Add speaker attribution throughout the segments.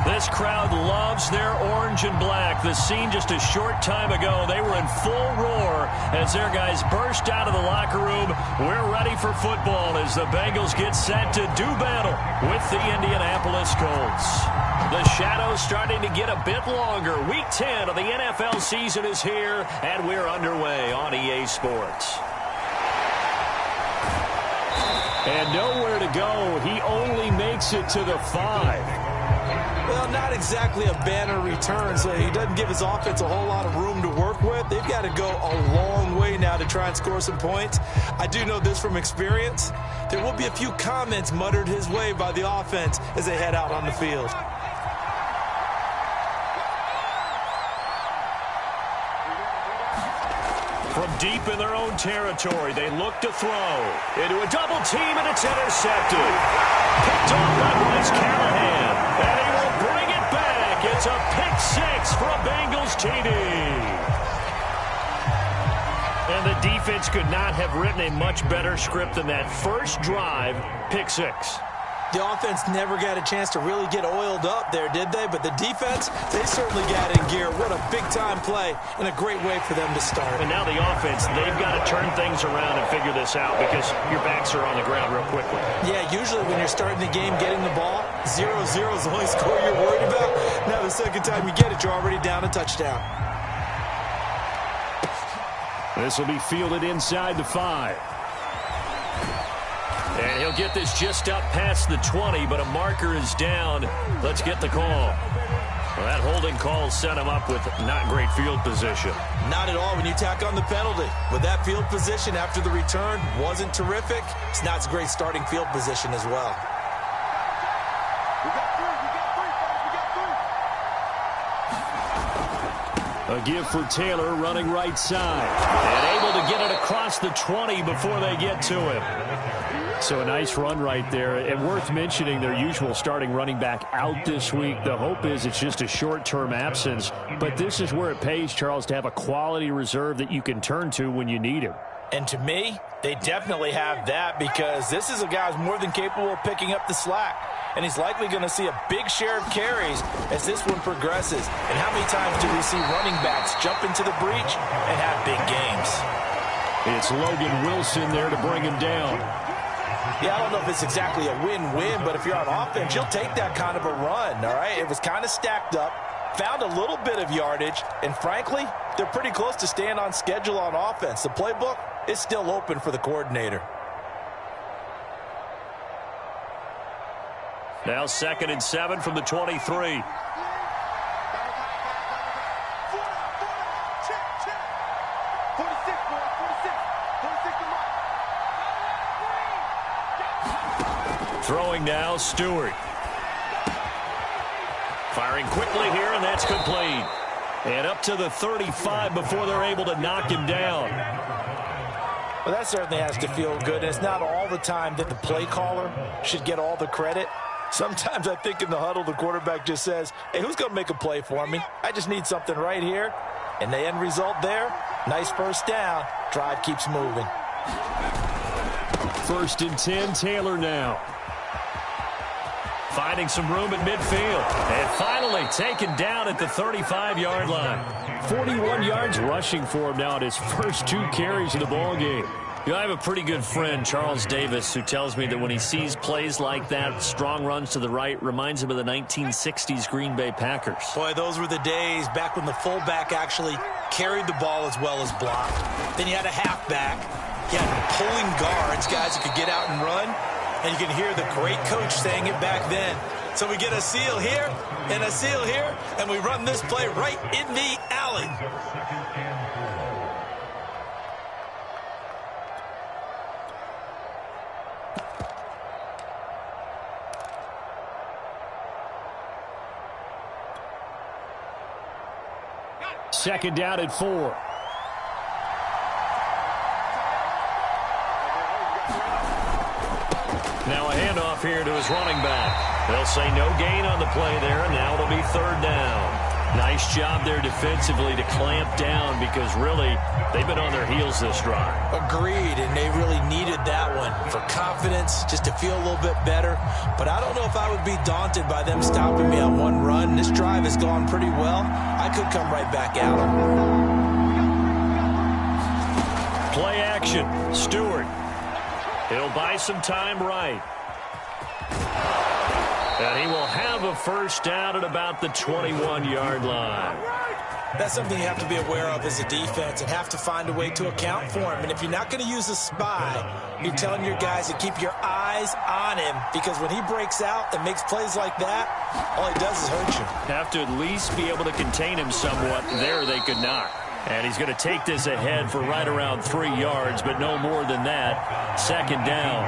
Speaker 1: This crowd loves their orange and black. The scene just a short time ago, they were in full roar as their guys burst out of the locker room. We're ready for football as the Bengals get set to do battle with the Indianapolis Colts. The shadow's starting to get a bit longer. Week 10 of the NFL season is here, and we're underway on EA Sports. And nowhere to go. He only makes it to the 5.
Speaker 2: Well, not exactly a banner return, so he doesn't give his offense a whole lot of room to work with. They've got to go a long way now to try and score some points. I do know this from experience. There will be a few comments muttered his way by the offense as they head out on the field.
Speaker 1: From deep in their own territory, they look to throw. Into a double team, and it's intercepted. Picked off by Bryce Callahan. And he will bring it back. It's a pick 6 for a Bengals TD. And the defense could not have written a much better script than that first drive, pick 6.
Speaker 2: The offense never got a chance to really get oiled up there, did they? But the defense, they certainly got in gear. What a big-time play and a great way for them to start.
Speaker 1: And now the offense, they've got to turn things around and figure this out because your backs are on the ground real quickly.
Speaker 2: Yeah, usually when you're starting the game, getting the ball, 0-0 is the only score you're worried about. Now the second time you get it, you're already down a touchdown.
Speaker 1: This will be fielded inside the 5. And he'll get this just up past the 20, but a marker is down. Let's get the call. Well, that holding call set him up with not great field position.
Speaker 2: Not at all when you tack on the penalty. With that field position after the return wasn't terrific, it's not a great starting field position as well.
Speaker 1: A give for Taylor running right side. And able to get it across the 20 before they get to him. So a nice run right there. And worth mentioning their usual starting running back out this week. The hope is it's just a short-term absence. But this is where it pays, Charles, to have a quality reserve that you can turn to when you need him.
Speaker 2: And to me, they definitely have that because this is a guy who's more than capable of picking up the slack. And he's likely going to see a big share of carries as this one progresses. And how many times do we see running backs jump into the breach and have big games?
Speaker 1: It's Logan Wilson there to bring him down.
Speaker 2: Yeah, I don't know if it's exactly a win-win, but if you're on offense, you'll take that kind of a run, all right? It was kind of stacked up, found a little bit of yardage, and frankly, they're pretty close to staying on schedule on offense. The playbook is still open for the coordinator.
Speaker 1: Now 2nd and 7 from the 23. Throwing now, Stewart. Firing quickly here, and that's complete. And up to the 35 before they're able to knock him down.
Speaker 2: Well, that certainly has to feel good. It's not all the time that the play caller should get all the credit. Sometimes I think in the huddle, the quarterback just says, hey, who's going to make a play for me? I just need something right here. And the end result there, nice first down. Drive keeps moving.
Speaker 1: 1st and 10, Taylor now. Finding some room at midfield. And finally taken down at the 35-yard line. 41 yards rushing for him now at his first 2 carries of the ballgame. You know, I have a pretty good friend, Charles Davis, who tells me that when he sees plays like that, strong runs to the right, reminds him of the 1960s Green Bay Packers.
Speaker 2: Boy, those were the days back when the fullback actually carried the ball as well as blocked. Then you had a halfback. You had pulling guards, guys who could get out and run. And you can hear the great coach saying it back then. So we get a seal here and a seal here, and we run this play right in the alley.
Speaker 1: Second down at 4. Now a handoff here to his running back. They'll say no gain on the play there, and now it'll be 3rd down. Nice job there defensively to clamp down because really they've been on their heels this drive.
Speaker 2: Agreed, and they really needed that one for confidence, just to feel a little bit better. But I don't know if I would be daunted by them stopping me on one run. and this drive has gone pretty well, I could come right back at him.
Speaker 1: Play action. Stewart. He'll buy some time right. And he will have a first down at about the 21-yard line.
Speaker 2: That's something you have to be aware of as a defense and have to find a way to account for him. And if you're not going to use a spy, you're telling your guys to keep your eyes on him, because when he breaks out and makes plays like that, all he does is hurt you.
Speaker 1: Have to at least be able to contain him somewhat. There they could not. And he's going to take this ahead for right around 3 yards, but no more than that. Second down.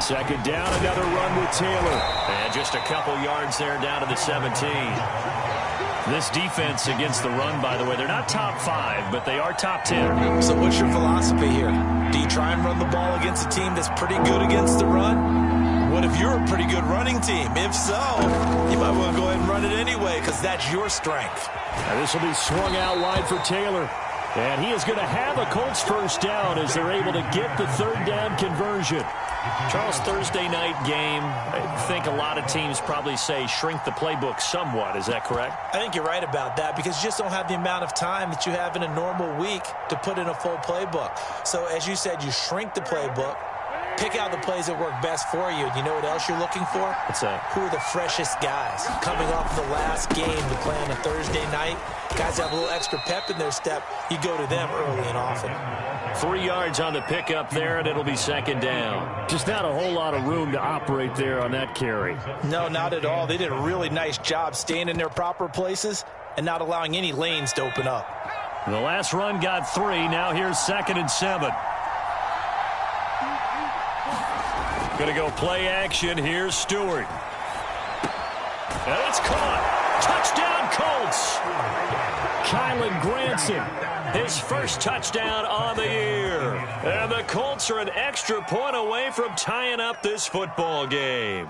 Speaker 1: Second down, another run with Taylor. And just a couple yards there down to the 17. This defense against the run, by the way, they're not top 5, but they are top 10.
Speaker 2: So what's your philosophy here? Do you try and run the ball against a team that's pretty good against the run? What if you're a pretty good running team? If so, you might want to go ahead and run it anyway, because that's your strength.
Speaker 1: Now this will be swung out wide for Taylor. And he is going to have a Colts first down as they're able to get the third down conversion. Charles, Thursday night game, I think a lot of teams probably say shrink the playbook somewhat. Is that correct?
Speaker 2: I think you're right about that, because you just don't have the amount of time that you have in a normal week to put in a full playbook. So as you said, you shrink the playbook, pick out the plays that work best for you. And you know what else you're looking for?
Speaker 1: What's that?
Speaker 2: Who are the freshest guys coming off the last game to play on a Thursday night? Guys have a little extra pep in their step. You go to them early and often.
Speaker 1: 3 yards on the pickup there, and it'll be second down. Just not a whole lot of room to operate there on that carry.
Speaker 2: No, not at all. They did a really nice job staying in their proper places and not allowing any lanes to open up.
Speaker 1: The last run got 3. Now here's 2nd and 7. Going to go play action. Here's Stewart. And it's caught. Touchdown, Colts. Kylen Granson, his first touchdown on the year. And the Colts are an extra point away from tying up this football game.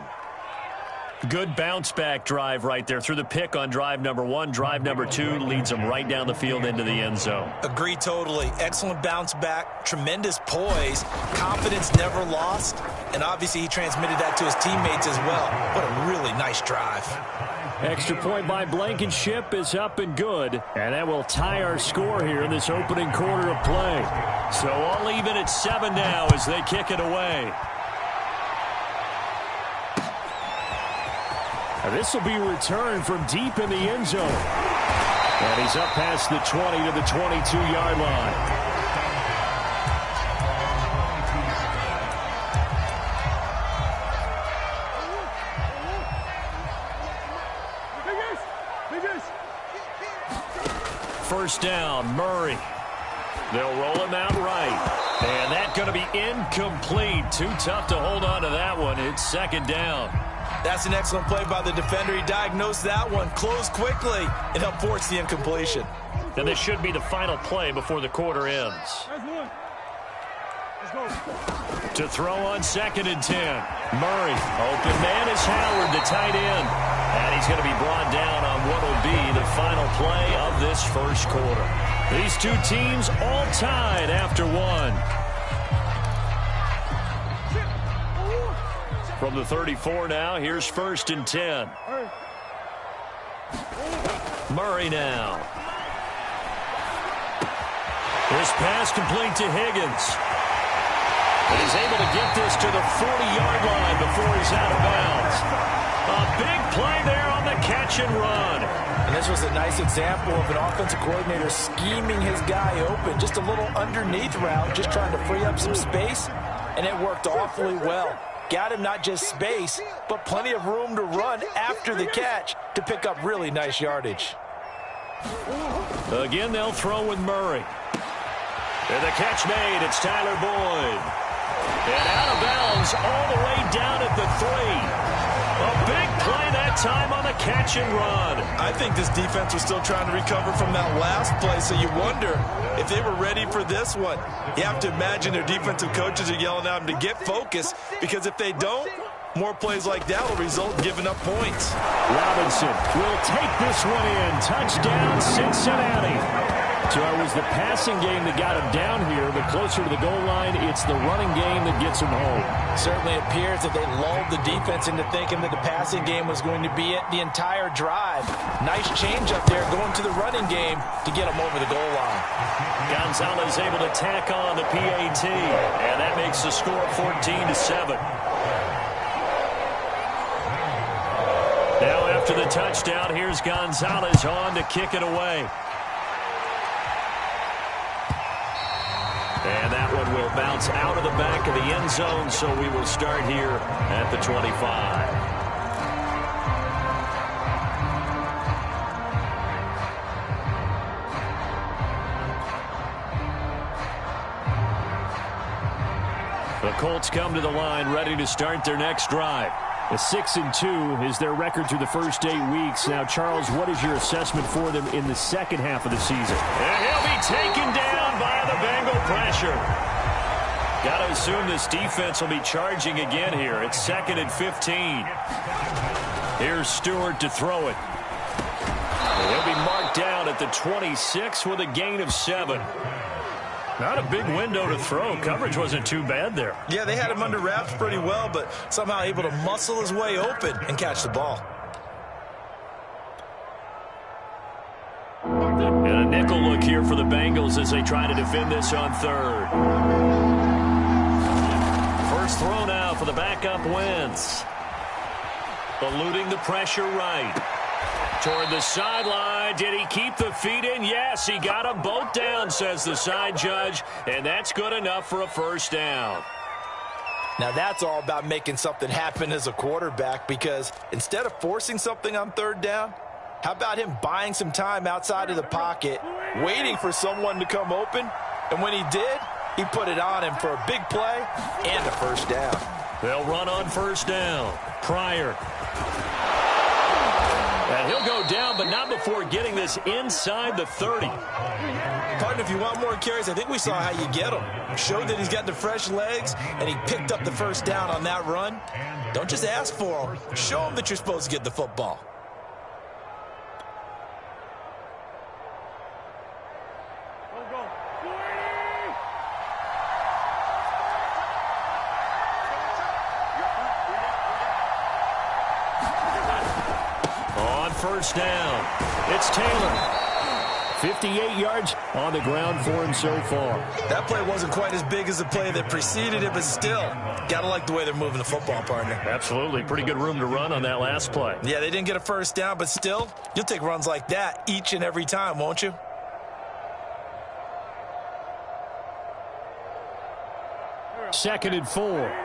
Speaker 1: Good bounce-back drive right there through the pick on drive number 1. Drive number 2 leads them right down the field into the end zone.
Speaker 2: Agree totally. Excellent bounce back, tremendous poise, confidence never lost, and obviously he transmitted that to his teammates as well. What a really nice drive.
Speaker 1: Extra point by Blankenship is up and good, and that will tie our score here in this opening quarter of play. So all even at 7 now as they kick it away. And this will be returned from deep in the end zone. And he's up past the 20 to the 22-yard line. First down, Murray. They'll roll him out right. And that's going to be incomplete. Too tough to hold on to that one. It's second down.
Speaker 2: That's an excellent play by the defender. He diagnosed that one, closed quickly, and helped force the incompletion.
Speaker 1: And this should be the final play before the quarter ends. To throw on 2nd and 10. Murray. Open man is Howard, the tight end. And he's going to be brought down on what will be the final play of this first quarter. These two teams all tied after 1. From the 34 now, here's 1st and 10. Murray now. His pass complete to Higgins. And he's able to get this to the 40-yard line before he's out of bounds. A big play there on the catch and run.
Speaker 2: And this was a nice example of an offensive coordinator scheming his guy open. Just a little underneath route, just trying to free up some space, and it worked awfully well. Got him not just space, but plenty of room to run after the catch to pick up really nice yardage.
Speaker 1: Again, they'll throw with Murray. And the catch made. It's Tyler Boyd. And out of bounds all the way down at the 3. A big play that time on the catch and run.
Speaker 2: I think this defense was still trying to recover from that last play, so you wonder if they were ready for this one. You have to imagine their defensive coaches are yelling at them to get focused, because if they don't, more plays like that will result in giving up points.
Speaker 1: Robinson will take this one in. Touchdown, Cincinnati. So it was the passing game that got him down here, but closer to the goal line, it's the running game that gets him home.
Speaker 2: Certainly appears that they lulled the defense into thinking that the passing game was going to be it the entire drive. Nice change up there going to the running game to get him over the goal line.
Speaker 1: Gonzalez able to tack on the PAT, and that makes the score 14-7. Now after the touchdown, here's Gonzalez on to kick it away. And that one will bounce out of the back of the end zone, so we will start here at the 25. The Colts come to the line ready to start their next drive. A 6-2 is their record through the first 8 weeks. Now, Charles, what is your assessment for them in the second half of the season? And he'll be taken down by the Bengal pressure. Got to assume this defense will be charging again here. It's 2nd and 15. Here's Stewart to throw it. And he'll be marked down at the 26 with a gain of 7. Not a big window to throw. Coverage wasn't too bad there.
Speaker 2: Yeah, they had him under wraps pretty well, but somehow able to muscle his way open and catch the ball.
Speaker 1: And a nickel look here for the Bengals as they try to defend this on 3rd. First throw now for the backup Wentz. Eluding the pressure right. Toward the sideline. Did he keep the feet in? Yes, he got them both down, says the side judge, and that's good enough for a first down.
Speaker 2: Now that's all about making something happen as a quarterback, because instead of forcing something on 3rd down, how about him buying some time outside of the pocket, waiting for someone to come open, and when he did, he put it on him for a big play and a first down.
Speaker 1: They'll run on first down. Pryor. And he'll go down, but not before getting this inside the 30.
Speaker 2: Partner, if you want more carries, I think we saw how you get them. Showed that he's got the fresh legs, and he picked up the first down on that run. Don't just ask for them. Show them that you're supposed to get the football.
Speaker 1: First down. It's Taylor. 58 yards on the ground for him so far.
Speaker 2: That play wasn't quite as big as the play that preceded it, but still, got to like the way they're moving the football, partner.
Speaker 1: Absolutely. Pretty good room to run on that last play.
Speaker 2: Yeah, they didn't get a first down, but still, you'll take runs like that each and every time, won't you?
Speaker 1: Second and 4.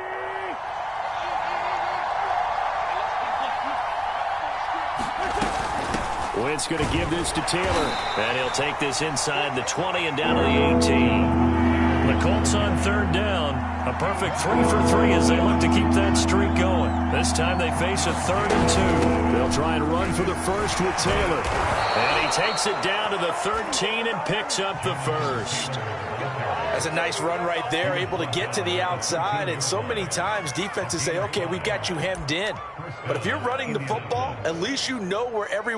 Speaker 1: Wentz going to give this to Taylor. And he'll take this inside the 20 and down to the 18. The Colts on 3rd down. A perfect 3 for 3 as they look to keep that streak going. This time they face a 3rd and 2. They'll try and run for the first with Taylor. And he takes it down to the 13 and picks up the first.
Speaker 2: That's a nice run right there, able to get to the outside. And so many times defenses say, okay, we've got you hemmed in. But if you're running the football, at least you know where everyone